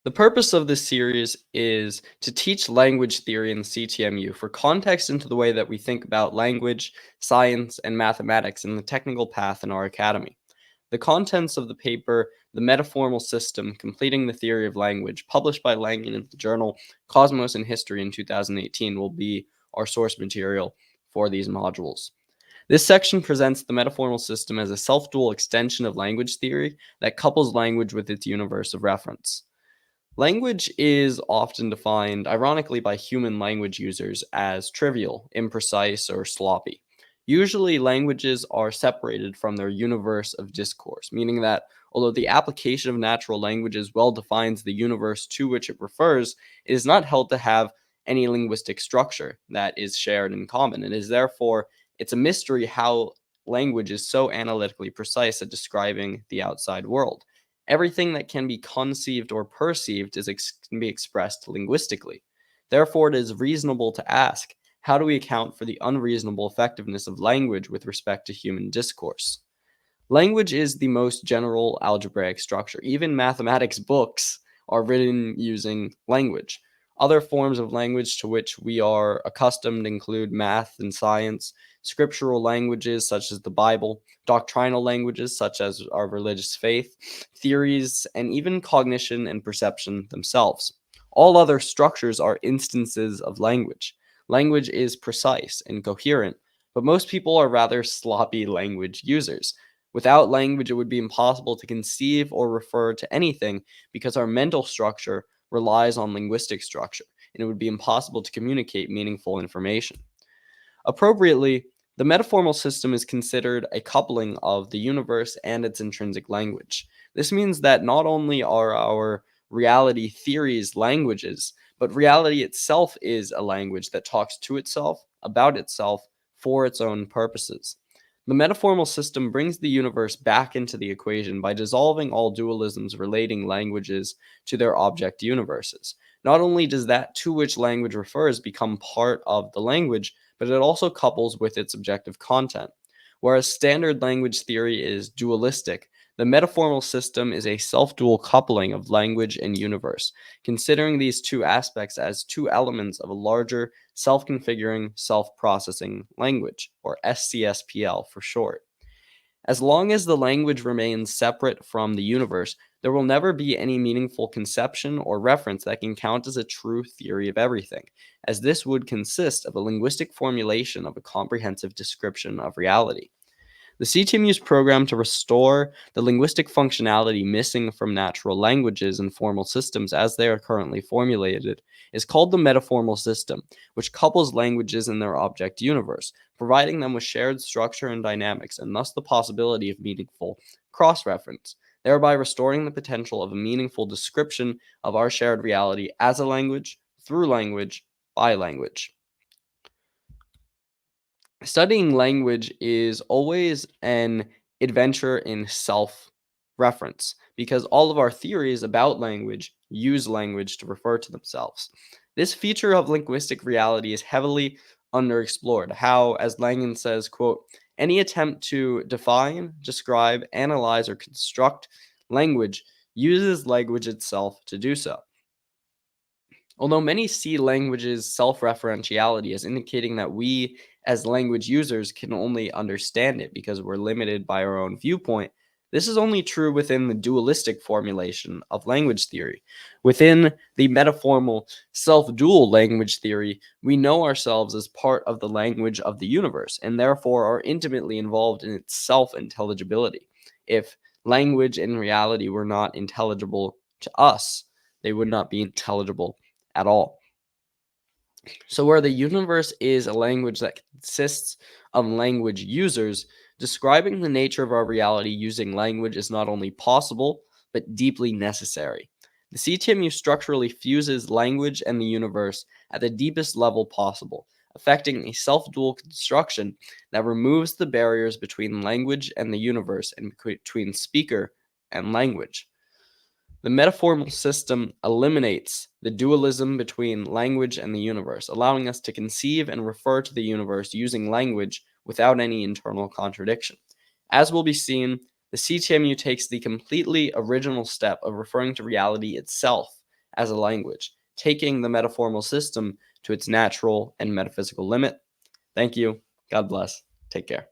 The purpose of this series is to teach language theory in the CTMU for context into the way that we think about language, science, and mathematics in the technical path in our academy. The contents of the paper, The Metaformal System, Completing the Theory of Language, published by Langen in the journal Cosmos and History in 2018, will be our source material for these modules. This section presents the metaformal system as a self-dual extension of language theory that couples language with its universe of reference. Language is often defined, ironically, by human language users as trivial, imprecise, or sloppy. Usually, languages are separated from their universe of discourse, meaning that although the application of natural languages well defines the universe to which it refers, it is not held to have any linguistic structure that is shared in common. It is therefore, it's a mystery how language is so analytically precise at describing the outside world. Everything that can be conceived or perceived can be expressed linguistically. Therefore, it is reasonable to ask, how do we account for the unreasonable effectiveness of language with respect to human discourse? Language is the most general algebraic structure. Even mathematics books are written using language. Other forms of language to which we are accustomed include math and science, scriptural languages such as the Bible, doctrinal languages such as our religious faith, theories, and even cognition and perception themselves. All other structures are instances of language. Language is precise and coherent, but most people are rather sloppy language users. Without language, it would be impossible to conceive or refer to anything because our mental structure relies on linguistic structure, and it would be impossible to communicate meaningful information. Appropriately, the metaformal system is considered a coupling of the universe and its intrinsic language. This means that not only are our reality theories languages, but reality itself is a language that talks to itself, about itself, for its own purposes. The metaformal system brings the universe back into the equation by dissolving all dualisms relating languages to their object universes. Not only does that to which language refers become part of the language, but it also couples with its objective content. Whereas standard language theory is dualistic, the metaformal system is a self-dual coupling of language and universe, considering these two aspects as two elements of a larger self-configuring, self-processing language, or SCSPL for short. As long as the language remains separate from the universe, there will never be any meaningful conception or reference that can count as a true theory of everything, as this would consist of a linguistic formulation of a comprehensive description of reality. The CTMU's program to restore the linguistic functionality missing from natural languages and formal systems as they are currently formulated is called the metaformal system, which couples languages in their object universe, providing them with shared structure and dynamics, and thus the possibility of meaningful cross-reference, thereby restoring the potential of a meaningful description of our shared reality as a language, through language, by language. Studying language is always an adventure in self reference because all of our theories about language use language to refer to themselves. This feature of linguistic reality is heavily underexplored. How, as Langen says, quote, any attempt to define, describe, analyze, or construct language uses language itself to do so. Although many see language's self-referentiality as indicating that we, as language users, can only understand it because we're limited by our own viewpoint, this is only true within the dualistic formulation of language theory. Within the metaformal self-dual language theory, we know ourselves as part of the language of the universe and therefore are intimately involved in its self-intelligibility. If language and reality were not intelligible to us, they would not be intelligible at all. So, where the universe is a language that consists of language users, describing the nature of our reality using language is not only possible, but deeply necessary. The CTMU structurally fuses language and the universe at the deepest level possible, affecting a self dual construction that removes the barriers between language and the universe and between speaker and language. The metaformal system eliminates the dualism between language and the universe, allowing us to conceive and refer to the universe using language without any internal contradiction. As will be seen, the CTMU takes the completely original step of referring to reality itself as a language, taking the metaformal system to its natural and metaphysical limit. Thank you. God bless. Take care.